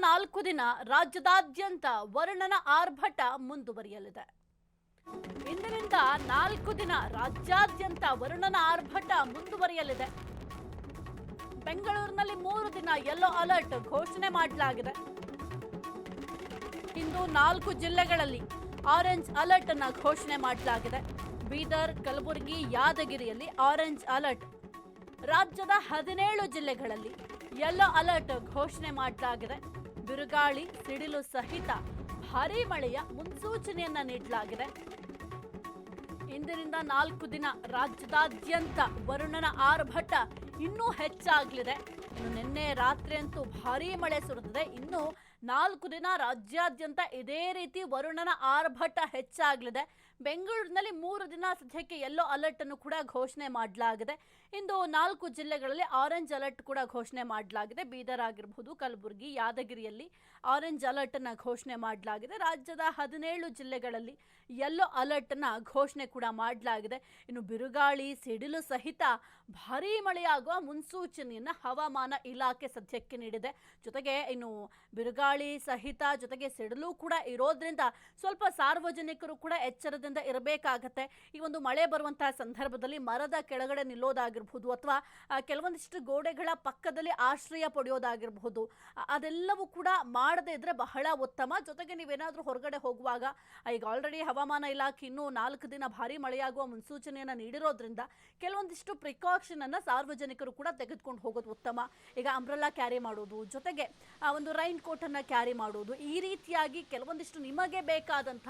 4 ದಿನ ರಾಜ್ಯದಾದ್ಯಂತ ವರುಣನ ಆರ್ಭಟ ಮುಂದುವರಿಯಲಿದೆ. ಇಂದಿನಿಂದ 4 ದಿನ ರಾಜ್ಯಾದ್ಯಂತ ವರುಣನ ಆರ್ಭಟ ಮುಂದುವರಿಯಲಿದೆ. ಬೆಂಗಳೂರಿನಲ್ಲಿ 3 ದಿನ ಯೆಲ್ಲೋ ಅಲರ್ಟ್ ಘೋಷಣೆ ಮಾಡಲಾಗಿದೆ. ಇಂದು 4 ಜಿಲ್ಲೆಗಳಲ್ಲಿ ಆರೆಂಜ್ ಅಲರ್ಟ್ ಅನ್ನು ಘೋಷಣೆ ಮಾಡಲಾಗಿದೆ. ಬೀದರ್, ಕಲಬುರಗಿ, ಯಾದಗಿರಿಯಲ್ಲಿ ಆರೆಂಜ್ ಅಲರ್ಟ್. ರಾಜ್ಯದ 17 ಜಿಲ್ಲೆಗಳಲ್ಲಿ ಯೆಲ್ಲೋ ಅಲರ್ಟ್ ಘೋಷಣೆ ಮಾಡಲಾಗಿದೆ. ಬಿರುಗಾಳಿ, ಸಿಡಿಲು ಸಹಿತ ಭಾರೀ ಮಳೆಯ ಮುನ್ಸೂಚನೆಯನ್ನ ನೀಡಲಾಗಿದೆ. ಇಂದಿನಿಂದ 4 ದಿನ ರಾಜ್ಯದಾದ್ಯಂತ ವರುಣನ ಆರ್ಭಟ ಇನ್ನೂ ಹೆಚ್ಚಾಗಲಿದೆ. ಇನ್ನು ನಿನ್ನೆ ರಾತ್ರಿ ಅಂತೂ ಭಾರೀ ಮಳೆ ಸುರಿದಿದೆ. ಇನ್ನು 4 ದಿನ ರಾಜ್ಯಾದ್ಯಂತ ಇದೇ ರೀತಿ ವರುಣನ ಆರ್ಭಟ ಹೆಚ್ಚಾಗಲಿದೆ. ಬೆಂಗಳೂರಿನಲ್ಲಿ 3 ದಿನ ಸದ್ಯಕ್ಕೆ ಯೆಲ್ಲೋ ಅಲರ್ಟ್ ಅನ್ನು ಕೂಡ ಘೋಷಣೆ ಮಾಡಲಾಗಿದೆ. ಇಂದು 4 ಜಿಲ್ಲೆಗಳಲ್ಲಿ ಆರೆಂಜ್ ಅಲರ್ಟ್ ಕೂಡ ಘೋಷಣೆ ಮಾಡಲಾಗಿದೆ. ಬೀದರ್ ಆಗಿರಬಹುದು, ಕಲಬುರಗಿ, ಯಾದಗಿರಿಯಲ್ಲಿ ಆರೆಂಜ್ ಅಲರ್ಟ್ ಅನ್ನು ಘೋಷಣೆ ಮಾಡಲಾಗಿದೆ. ರಾಜ್ಯದ 17 ಜಿಲ್ಲೆಗಳಲ್ಲಿ ಯೆಲ್ಲೋ ಅಲರ್ಟ್ ಅನ್ನು ಘೋಷಣೆ ಕೂಡ ಮಾಡಲಾಗಿದೆ. ಇನ್ನು ಬಿರುಗಾಳಿ, ಸಿಡಿಲು ಸಹಿತ ಭಾರೀ ಮಳೆಯಾಗುವ ಮುನ್ಸೂಚನೆಯನ್ನು ಹವಾಮಾನ ಇಲಾಖೆ ಸದ್ಯಕ್ಕೆ ನೀಡಿದೆ. ಜೊತೆಗೆ ಇನ್ನು ಬಿರುಗಾಳಿ ಸಹಿತ ಜೊತೆಗೆ ಸಿಡಿಲು ಕೂಡ ಇರೋದ್ರಿಂದ ಸ್ವಲ್ಪ ಸಾರ್ವಜನಿಕರು ಕೂಡ ಎಚ್ಚರದಿಂದ ಇರಬೇಕಾಗತ್ತೆ. ಈ ಒಂದು ಮಳೆ ಬರುವಂತಹ ಸಂದರ್ಭದಲ್ಲಿ ಮರದ ಕೆಳಗಡೆ ನಿಲ್ಲೋದಾಗಿರ್ಬಹುದು ಅಥವಾ ಕೆಲವೊಂದಿಷ್ಟು ಗೋಡೆಗಳ ಪಕ್ಕದಲ್ಲಿ ಆಶ್ರಯ ಪಡೆಯೋದಾಗಿರಬಹುದು, ಅದೆಲ್ಲವೂ ಕೂಡ ಮಾಡದೇ ಇದ್ರೆ ಬಹಳ ಉತ್ತಮ. ಜೊತೆಗೆ ನೀವೇನಾದರೂ ಹೊರಗಡೆ ಹೋಗುವಾಗ ಈಗ ಆಲ್ರೆಡಿ ಹವಾಮಾನ ಇಲಾಖೆ ಇನ್ನೂ 4 ದಿನ ಭಾರಿ ಮಳೆಯಾಗುವ ಮುನ್ಸೂಚನೆಯನ್ನು ನೀಡಿರೋದ್ರಿಂದ ಕೆಲವೊಂದಿಷ್ಟು ಪ್ರಿಕಾಷನ್ ಅನ್ನ ಸಾರ್ವಜನಿಕರು ಕೂಡ ತೆಗೆದುಕೊಂಡು ಹೋಗೋದು ಉತ್ತಮ. ಈಗ ಅಂಬ್ರೆಲ್ಲಾ ಕ್ಯಾರಿ ಮಾಡೋದು, ಜೊತೆಗೆ ಒಂದು ರೈನ್ ಕೋಟ್ ಅನ್ನ ಕ್ಯಾರಿ ಮಾಡೋದು, ಈ ರೀತಿಯಾಗಿ ಕೆಲವೊಂದಿಷ್ಟು ನಿಮಗೆ ಬೇಕಾದಂಥ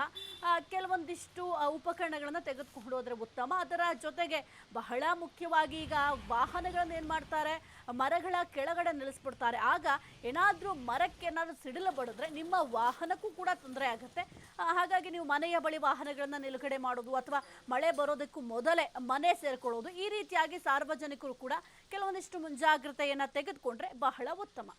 ಕೆಲವೊಂದಿಷ್ಟು ಉಪಕರಣಗಳನ್ನು ತೆಗೆದುಕೊಂಡೋದ್ರೆ ಉತ್ತಮ. ಅದರ ಜೊತೆಗೆ ಬಹಳ ಮುಖ್ಯವಾಗಿ ಈಗ ವಾಹನಗಳನ್ನು ಏನು ಮಾಡ್ತಾರೆ, ಮರಗಳ ಕೆಳಗಡೆ ನಿಲ್ಲಿಸ್ಬಿಡ್ತಾರೆ. ಆಗ ಏನಾದರೂ ಮರಕ್ಕೆ ಏನಾದರೂ ಸಿಡಿಲು ಬಡಿದ್ರೆ ನಿಮ್ಮ ವಾಹನಕ್ಕೂ ಕೂಡ ತೊಂದರೆ ಆಗುತ್ತೆ. ಹಾಗಾಗಿ ನೀವು ಮನೆಯ ಬಳಿ ವಾಹನಗಳನ್ನು ನಿಲುಗಡೆ ಮಾಡೋದು ಅಥವಾ ಮಳೆ ಬರೋದಕ್ಕೂ ಮೊದಲೇ ಮನೆ ಸೇರ್ಕೊಳ್ಳೋದು, ಈ ರೀತಿಯಾಗಿ ಸಾರ್ವಜನಿಕರು ಕೂಡ ಕೆಲವೊಂದಿಷ್ಟು ಮುಂಜಾಗ್ರತೆಯನ್ನು ತೆಗೆದುಕೊಂಡ್ರೆ ಬಹಳ ಉತ್ತಮ.